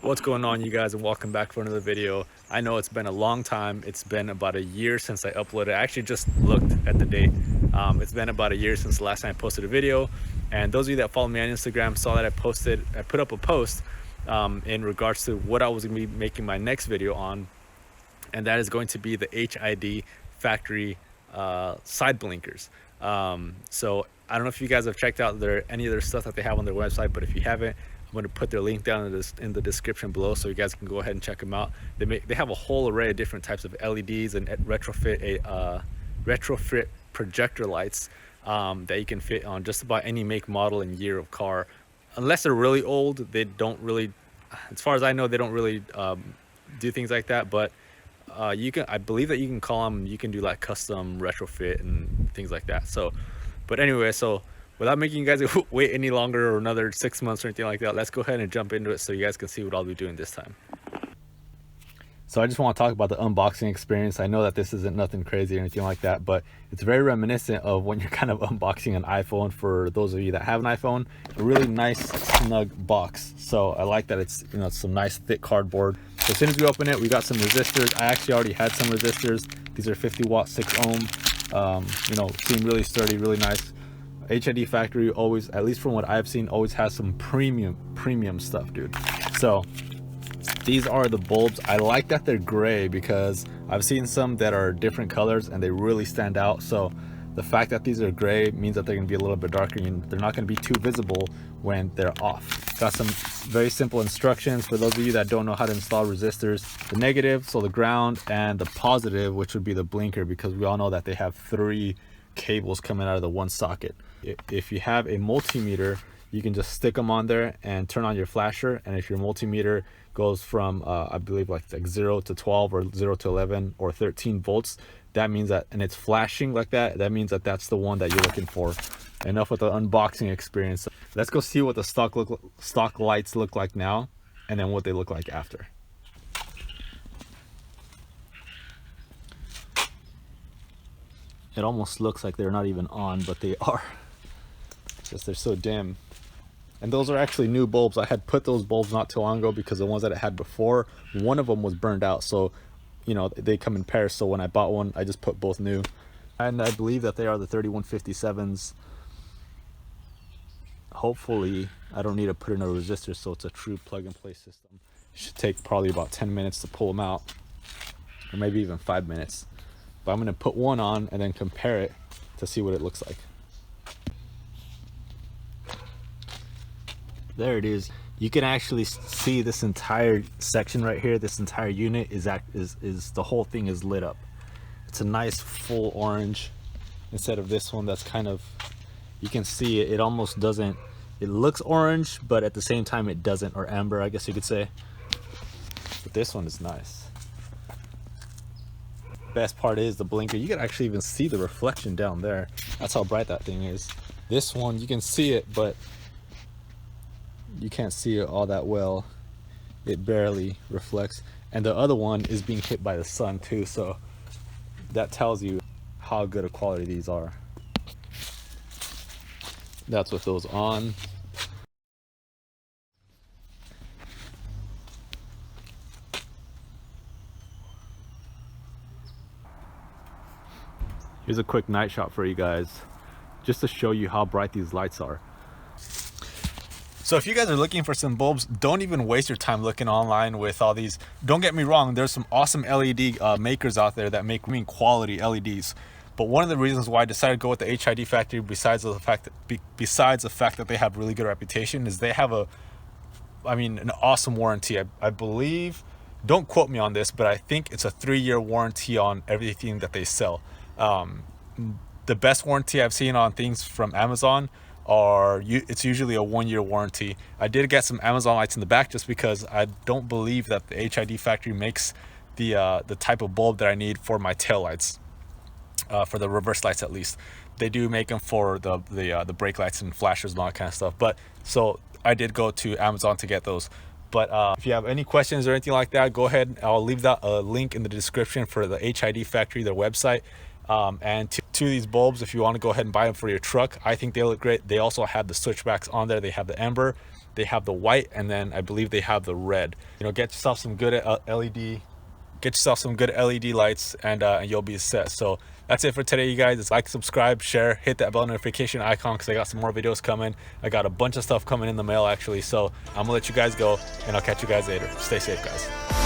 What's going on, you guys, and welcome back for another video. I know it's been a long time. It's been about a year since I uploaded. I actually just looked at the date. It's been about a year since the last time I posted a video, and those of you that follow me on Instagram saw that I put up a post in regards to what I was going to be making my next video on, and that is going to be the HID factory side blinkers. So I don't know if you guys have checked out any of their stuff that they have on their website, but if you haven't, I'm going to put their link down in the description below, so you guys can go ahead and check them out. They have a whole array of different types of LEDs and retrofit projector lights that you can fit on just about any make, model, and year of car. Unless they're really old, they don't really, as far as I know, they don't really do things like that. But I believe that you can call them, you can do like custom retrofit and things like that. So, but anyway, so without making you guys wait any longer or another 6 months or anything like that, let's go ahead and jump into it so you guys can see what I'll be doing this time. So I just want to talk about the unboxing experience. I know that this isn't nothing crazy or anything like that, but it's very reminiscent of when you're kind of unboxing an iPhone. For those of you that have an iPhone, a really nice snug box. So I like that it's, you know, it's some nice thick cardboard. So as soon as we open it, we got some resistors. I actually already had some resistors. These are 50 watt, 6 ohm. You know, seem really sturdy, really nice. HID factory always, at least from what I've seen, always has some premium stuff, dude. So these are the bulbs. I like that they're gray because I've seen some that are different colors and they really stand out. So the fact that these are gray means that they're going to be a little bit darker and they're not going to be too visible when they're off. Got some very simple instructions for those of you that don't know how to install resistors. The negative, so the ground, and the positive, which would be the blinker, because we all know that they have 3 cables coming out of the one socket. If you have a multimeter, you can just stick them on there and turn on your flasher. And if your multimeter goes from I believe like 0 to 12 or 0 to 11 or 13 volts, that means that, and it's flashing like that, that means that that's the one that you're looking for. Enough with the unboxing experience. Let's go see what the stock lights look like now, and then what they look like after. It almost looks like they're not even on, but they are. It's just they're so dim. And those are actually new bulbs. I had put those bulbs not too long ago because the ones that I had before, one of them was burned out. So, you know, they come in pairs. So when I bought one, I just put both new. And I believe that they are the 3157s. Hopefully, I don't need to put in a resistor, so it's a true plug-and-play system. It should take probably about 10 minutes to pull them out, or maybe even 5 minutes. But I'm going to put one on and then compare it to see what it looks like. There it is. You can actually see this entire section right here. This entire unit is the whole thing is lit up. It's a nice full orange instead of this one that's kind of, you can see it almost doesn't, it looks orange, but at the same time it doesn't, or amber, I guess you could say. But this one is nice. Best part is the blinker. You can actually even see the reflection down there. That's how bright that thing is. This one, you can see it, but you can't see it all that well. It barely reflects. And the other one is being hit by the sun too, so that tells you how good a quality these are. That's with those on. Here's a quick night shot for you guys, just to show you how bright these lights are. So if you guys are looking for some bulbs, don't even waste your time looking online with all these. Don't get me wrong, there's some awesome LED makers out there that make quality LEDs. But one of the reasons why I decided to go with the HID factory, besides the fact that they have really good reputation, is they have an awesome warranty. I believe, don't quote me on this, but I think it's a 3-year warranty on everything that they sell. The best warranty I've seen on things from Amazon it's usually a 1-year warranty. I did get some Amazon lights in the back just because I don't believe that the HID factory makes the type of bulb that I need for my tail lights, for the reverse lights at least. They do make them for the brake lights and flashers and all that kind of stuff. But so I did go to Amazon to get those. But if you have any questions or anything like that, go ahead. I'll leave that link in the description for the HID factory, their website. And to these bulbs, if you want to go ahead and buy them for your truck, I think they look great. They also have the switchbacks on there. They have the amber They have the white, and then I believe they have the red. You know, get yourself some good LED. Get yourself some good LED lights, and you'll be set. So that's it for today, you guys. It's like, subscribe, share, hit that bell notification icon, because I got some more videos coming. I got a bunch of stuff coming in the mail actually. So I'm gonna let you guys go, and I'll catch you guys later. Stay safe, guys.